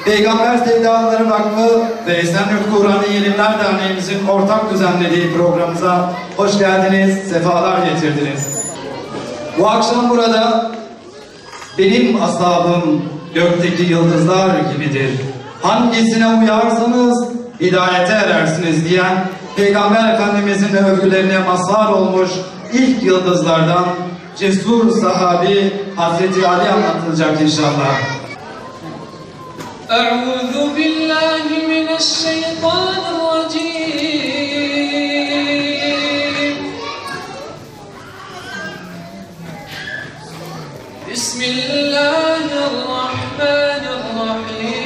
Peygamber Sevdalıları Vakfı ve Esenyurt Kur'an-ı Yelimler Derneğimizin ortak düzenlediği programımıza hoş geldiniz, sefalar getirdiniz. Bu akşam burada benim ashabım gökteki yıldızlar gibidir. Hangisine uyarsanız hidayete erersiniz diyen Peygamber Efendimizin övgülerine mazhar olmuş ilk yıldızlardan cesur sahabi Hazreti Ali anlatılacak inşallah. أعوذ بالله من الشيطان الرجيم بسم الله الرحمن الرحيم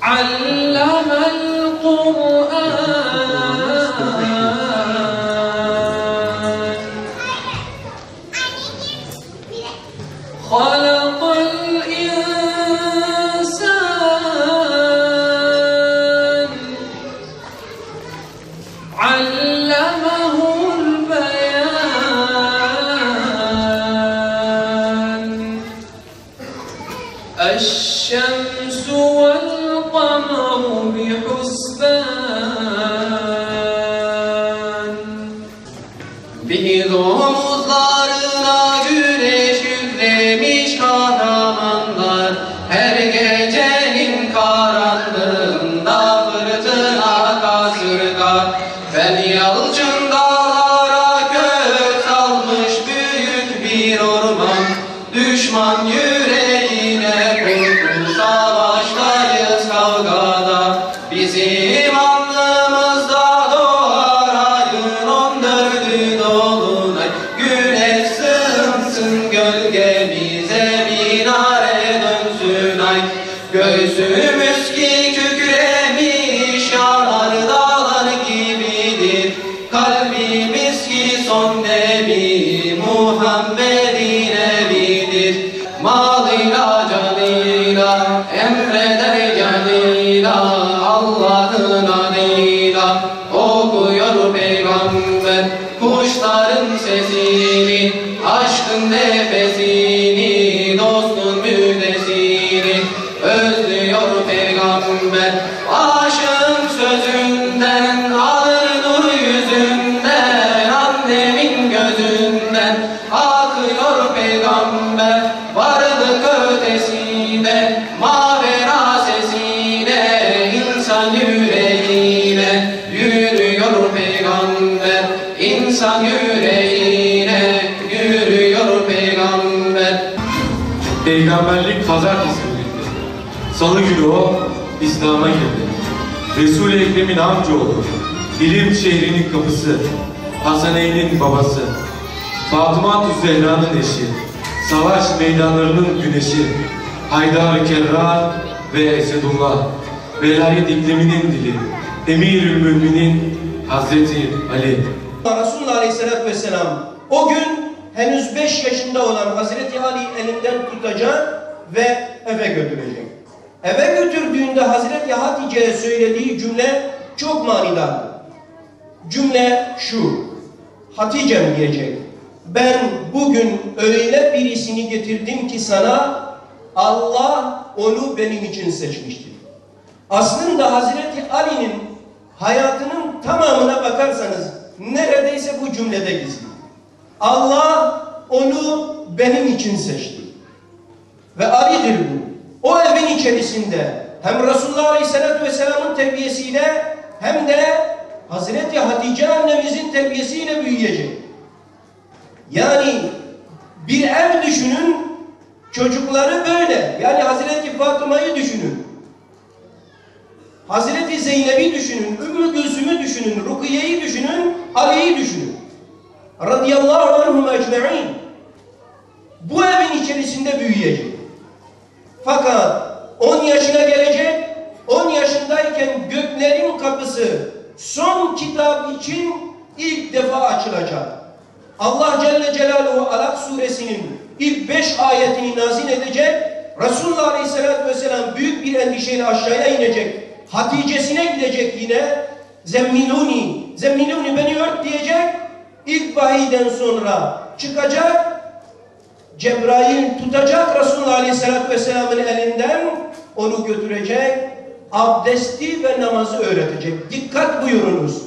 علم القرآن خلق الإنسان علمه البيان الشمس والقمر بحسبان Bir domuzlarına güneş yüklemiş kahramanlar, her gecenin karanlığında fırtına kasırga, Feryalçın dağlara kök salmış büyük bir orman, düşman yüreğine korku savaştayız kavgada, bizim alnımızda doğar ayın 14'ü dolunay, güneş sığınsın gölgemize minare dönsün ay, göğsümüz ki kükremiş yanar dağlar gibidir, kalbimiz ki son nemi Muhammed'in evidir, malıyla canıyla emreder canıyla Allah'ın adıyla okuyor peygamber kuşların sesini, aşkın nefesini, dostun müjdesini özlüyor peygamber, aşığın sözünden alır nur yüzünden, annemin gözünden akıyor peygamber, varlık ötesine mavera sesine, insan yüreğine yürüyor peygamber, insan yüreğine yürüyor peygamber. Peygamberlik pazartesi günüydü. Salı günü o İslam'a girdi. Resul-i Ekrem'in amcaoğlu, ilim şehrinin kapısı, Hasaneyn'in babası, Fatıma-tü Zehra'nın eşi, savaş meydanlarının güneşi, Haydar-ı Kerrar ve Esedullah, velayet ikliminin dili, Emirül Müminin Hazreti Ali. Resulullah Aleyhisselatü Vesselam o gün henüz 5 yaşında olan Hazreti Ali elinden tutacak ve eve götürecek. Eve götürdüğünde Hazreti Hatice'ye söylediği cümle çok manidardı. Cümle şu: Hatice'm diyecek, ben bugün öyle birisini getirdim ki sana, Allah onu benim için seçmiştir. Aslında Hazreti Ali'nin hayatının tamamına bakarsanız neredeyse bu cümlede gizli. Allah onu benim için seçti. Ve Ali'dir bu. O evin içerisinde hem Resulullah Aleyhisselatü Vesselam'ın terbiyesiyle hem de Hazreti Hatice annemizin terbiyesiyle büyüyecek. Yani bir ev düşünün, çocukları böyle. Yani Hazreti Fatıma'yı düşünün. Hazreti Zeynep'i düşünün, Ümmü Gülsüm'ü düşünün, Rukiye'yi düşünün, Ali'yi düşünün. Radiyallahu anhum ecma'in. Bu evin içerisinde büyüyecek. Fakat 10 yaşına gelecek, 10 yaşındayken göklerin kapısı son kitap için ilk defa açılacak. Allah Celle Celaluhu Alak suresinin ilk 5 ayetini nazil edecek Resulullah Aleyhisselatü Vesselam büyük bir endişeyle aşağıya inecek. Hatice'sine gidecek yine. Zemmiluni, zemmiluni beni ört diyecek. İlk vahiyden sonra çıkacak. Cebrail tutacak Resulullah Aleyhisselatü Vesselam'ın elinden, onu götürecek. Abdesti ve namazı öğretecek. Dikkat buyurunuz.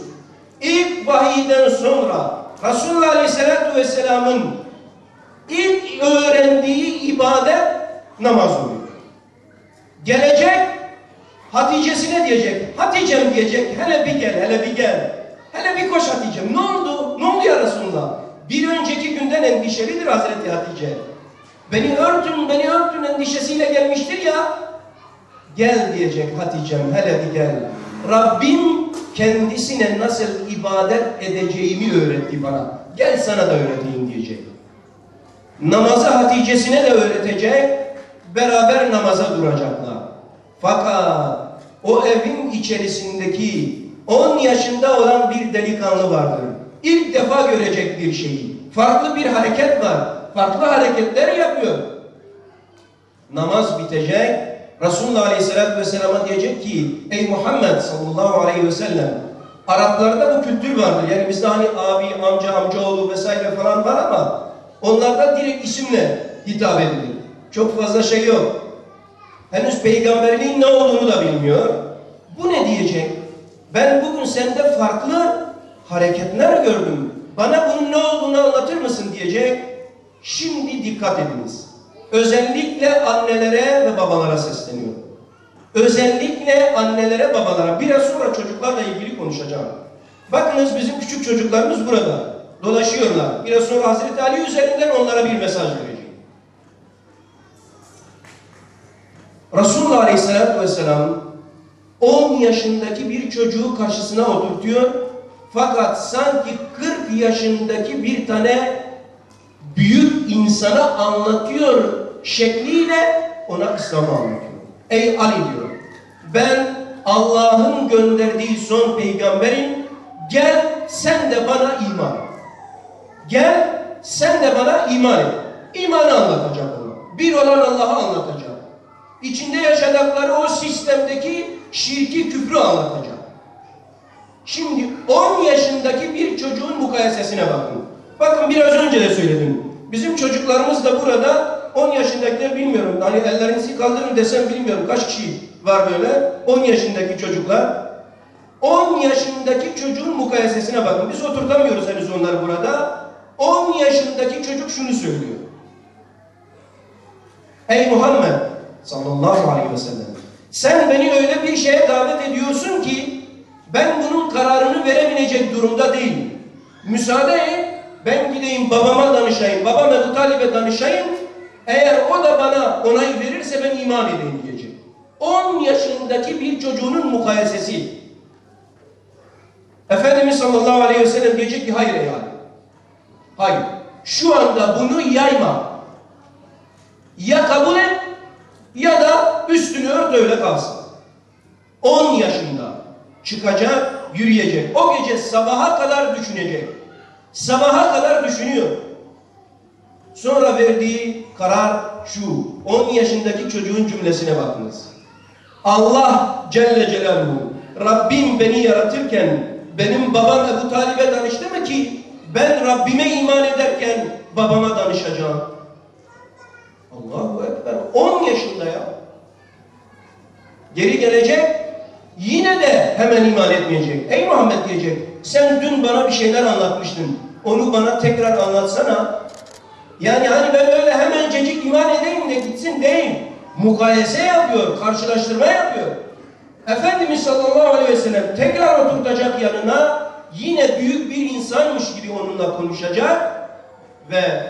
İlk vahiyden sonra Resulullah Aleyhisselatü Vesselam'ın ilk öğrendiği ibadet namaz oluyor. Gelecek, Hatice'sine diyecek, Hatice'm diyecek, hele bir gel, hele bir gel. Hele bir koş Hatice'm, ne oldu? Ne oldu ya Resulullah? Bir önceki günden endişelidir Hazreti Hatice. Beni örtün endişesiyle gelmiştir ya. Gel diyecek Hatice'm, hele bir gel. Rabbim kendisine nasıl ibadet edeceğimi öğretti bana. Gel sana da öğreteyim diyecek. Namazı Hatice'sine de öğretecek. Beraber namaza duracaklar. Fakat o evin içerisindeki 10 yaşında olan bir delikanlı vardır. İlk defa görecek bir şeyi. Farklı bir hareket var. Farklı hareketler yapıyor. Namaz bitecek. Resulullah Aleyhisselatü Vesselam'a diyecek ki ey Muhammed sallallahu aleyhi ve sellem, Araplarda bu kültür vardır. Yani bizde hani abi, amca, amcaoğlu vesaire falan var ama onlarda direkt isimle hitap edilir. Çok fazla şey yok. Henüz peygamberliğin ne olduğunu da bilmiyor. Bu ne diyecek? Ben bugün sende farklı hareketler gördüm. Bana bunun ne olduğunu anlatır mısın diyecek. Şimdi dikkat ediniz. Özellikle annelere ve babalara sesleniyor. Özellikle annelere, babalara. Biraz sonra çocuklarla ilgili konuşacağım. Bakınız bizim küçük çocuklarımız burada. Dolaşıyorlar. Biraz sonra Hazreti Ali üzerinden onlara bir mesaj verecek. Resulullah Aleyhisselatü Vesselam 10 yaşındaki bir çocuğu karşısına oturtuyor. Fakat sanki 40 yaşındaki bir tane büyük insana anlatıyor şekliyle ona İslam'ı anlatıyor. Ey Ali diyor, ben Allah'ın gönderdiği son peygamberim, gel sen de bana iman et. Gel sen de bana iman et. İmanı anlatacak ona. Bir olan Allah'ı anlatacak. İçinde yaşadıkları o sistemdeki şirki, küfrü anlatacak. Şimdi 10 yaşındaki bir çocuğun mukayesesine bakın. Bakın biraz önce de söyledim. Bizim çocuklarımız da burada 10 yaşındakiler bilmiyorum. Hani ellerinizi kaldırın desem bilmiyorum. Kaç kişi var böyle? 10 yaşındaki çocuklar. 10 yaşındaki çocuğun mukayesesine bakın. Biz oturtamıyoruz henüz onları burada. 10 yaşındaki çocuk şunu söylüyor. Ey Muhammed sallallahu aleyhi ve sellem, sen beni öyle bir şeye davet ediyorsun ki ben bunun kararını verebilecek durumda değilim. Müsaade et, ben gideyim babama danışayım, babam Ebu Talib'e danışayım. Eğer o da bana onay verirse ben iman edeyim diyecek. 10 yaşındaki bir çocuğunun mukayesesi. Efendimiz sallallahu aleyhi ve sellem diyecek ki hayır ey Ali. Hayır. Şu anda bunu yayma. Ya kabul et ya da üstünü ört öyle kalsın. 10 yaşında çıkacak, yürüyecek. O gece sabaha kadar düşünecek. Sabaha kadar düşünüyor. Sonra verdiği karar şu. 10 yaşındaki çocuğun cümlesine bakınız. Allah Celle Celaluhu, Rabbim beni yaratırken benim babam Ebu Talib'e danıştı mı ki ben Rabbime iman ederken babama danışacağım? Allahu Ekber. 10 yaşında ya. Geri gelecek, yine de hemen iman etmeyecek. Ey Muhammed diyecek, sen dün bana bir şeyler anlatmıştın. Onu bana tekrar anlatsana. Yani hani ben öyle hemencecik iman edeyim de gitsin değil. Mukayese yapıyor, karşılaştırma yapıyor. Efendimiz sallallahu aleyhi ve sellem tekrar oturtacak yanına, yine büyük bir insanmış gibi onunla konuşacak ve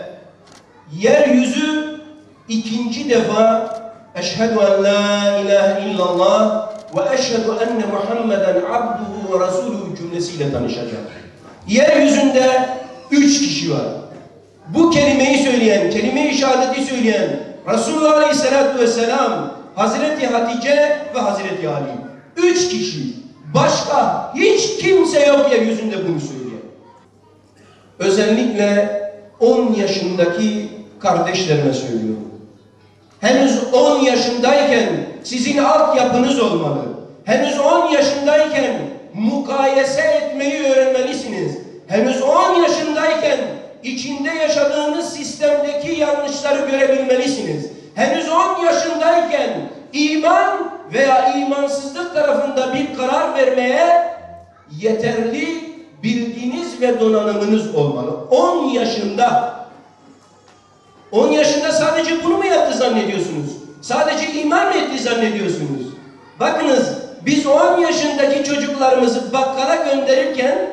yeryüzü ikinci defa eşhedü en la ilahe illallah ve eşhedü enne Muhammeden abduhu ve resuluhu cümlesiyle tanışacak. Yeryüzünde 3 kişi var. Bu kelimeyi söyleyen, kelime-i şehadeti söyleyen Resulullah Aleyhisselatü Vesselam, Hazreti Hatice ve Hazreti Ali. 3 kişi. Başka hiç kimse yok yeryüzünde bunu söyleyen. Özellikle 10 yaşındaki kardeşlerime söylüyorum. Henüz 10 yaşındayken sizin altyapınız olmalı. Henüz 10 yaşındayken mukayese etmeyi öğrenmelisiniz. Henüz 10 yaşındayken içinde yaşadığınız sistemdeki yanlışları görebilmelisiniz. Henüz 10 yaşındayken iman veya imansızlık tarafında bir karar vermeye yeterli bilginiz ve donanımınız olmalı. 10 yaşında. 10 yaşında sadece bunu mu yaptı zannediyorsunuz? Sadece iman mı etti zannediyorsunuz? Bakınız, biz 10 yaşındaki çocuklarımızı bakkala gönderirken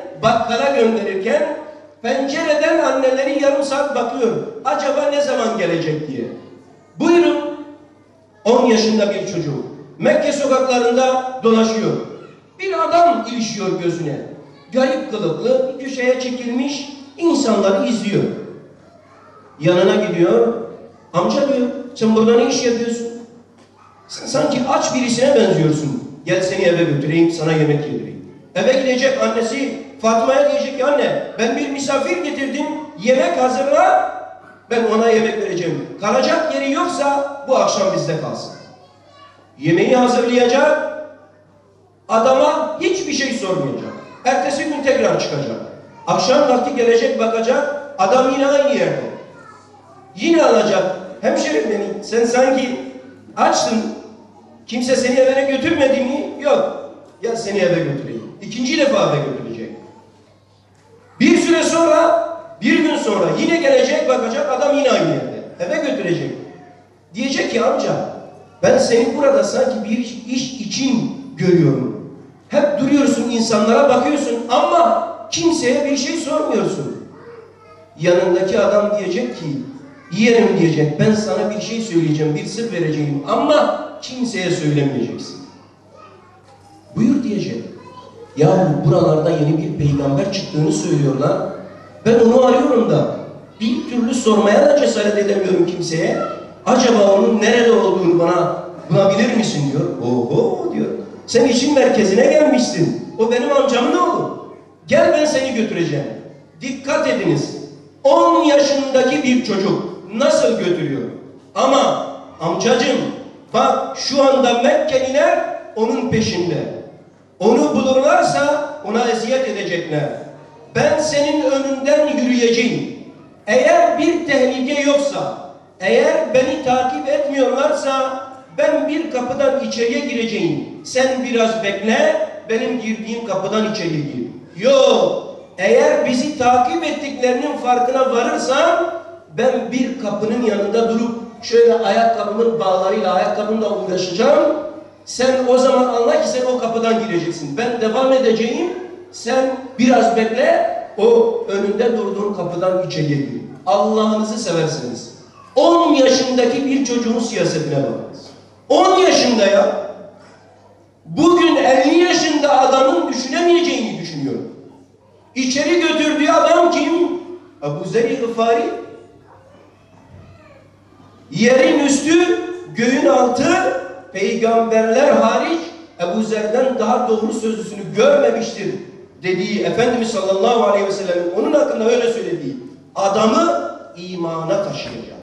pencereden anneleri yarım saat bakıyor. Acaba ne zaman gelecek diye. Buyurun, 10 yaşında bir çocuk Mekke sokaklarında dolaşıyor. Bir adam ilişiyor gözüne. Garip kılıklı, bir köşeye çekilmiş, insanları izliyor. Yanına gidiyor. Amca diyor, sen burada ne iş yapıyorsun? Sen sanki aç birisine benziyorsun. Gel seni eve götüreyim, sana yemek yedireyim. Eve gidecek annesi, Fatma'ya diyecek ki anne, ben bir misafir getirdim, yemek hazırla, ben ona yemek vereceğim. Kalacak yeri yoksa bu akşam bizde kalsın. Yemeği hazırlayacak, adama hiçbir şey sormayacak. Ertesi gün tekrar çıkacak. Akşam vakti gelecek, bakacak, adam yine aynı yerde. Yine alacak. Hemşerim beni, sen sanki açtın, kimse seni eve götürmedi mi? Yok. Gel seni eve götüreyim. İkinci defa eve götürecek. Bir süre sonra, bir gün sonra yine gelecek, bakacak, adam yine aynı yerde. Eve götürecek. Diyecek ki amca, ben seni burada sanki bir iş için görüyorum. Hep duruyorsun, insanlara bakıyorsun ama kimseye bir şey sormuyorsun. Yanındaki adam diyecek ki, yeğenim diyecek, ben sana bir şey söyleyeceğim, bir sır vereceğim ama kimseye söylemeyeceksin. Buyur diyecek. Ya buralarda yeni bir peygamber çıktığını söylüyorlar. Ben onu arıyorum da bir türlü sormaya da cesaret edemiyorum kimseye. Acaba onun nerede olduğunu bana bulabilir misin diyor. Oho diyor. Sen işin merkezine gelmişsin. O benim amcamın oğlu. Gel ben seni götüreceğim. Dikkat ediniz. 10 yaşındaki bir çocuk nasıl götürüyor? Ama amcacığım bak şu anda Mekkeliler onun peşinde. Onu bulurlarsa ona eziyet edecekler. Ben senin önünden yürüyeceğim. Eğer bir tehlike yoksa, eğer beni takip etmiyorlarsa ben bir kapıdan içeriye gireceğim. Sen biraz bekle, benim girdiğim kapıdan içeriye gir. Yok, eğer bizi takip ettiklerinin farkına varırsam ben bir kapının yanında durup şöyle ayakkabımın bağlarıyla ayakkabımla uğraşacağım. Sen o zaman anla ki sen o kapıdan gireceksin. Ben devam edeceğim. Sen biraz bekle. O önünde durduğun kapıdan içeriye gir. Allah'ınızı seversiniz. 10 yaşındaki bir çocuğun siyasetine bakınız. 10 yaşında ya. Bugün 50 yaşında adamın düşünemeyeceğini düşünüyorum. İçeri götürdüğü adam kim? Ebu Zer-i Gıfari. Yerin üstü, göğün altı, peygamberler hariç Ebu Zer'den daha doğru sözlüsünü görmemiştir dediği Efendimiz sallallahu aleyhi ve sellem onun hakkında öyle söylediği adamı imana taşıyacak.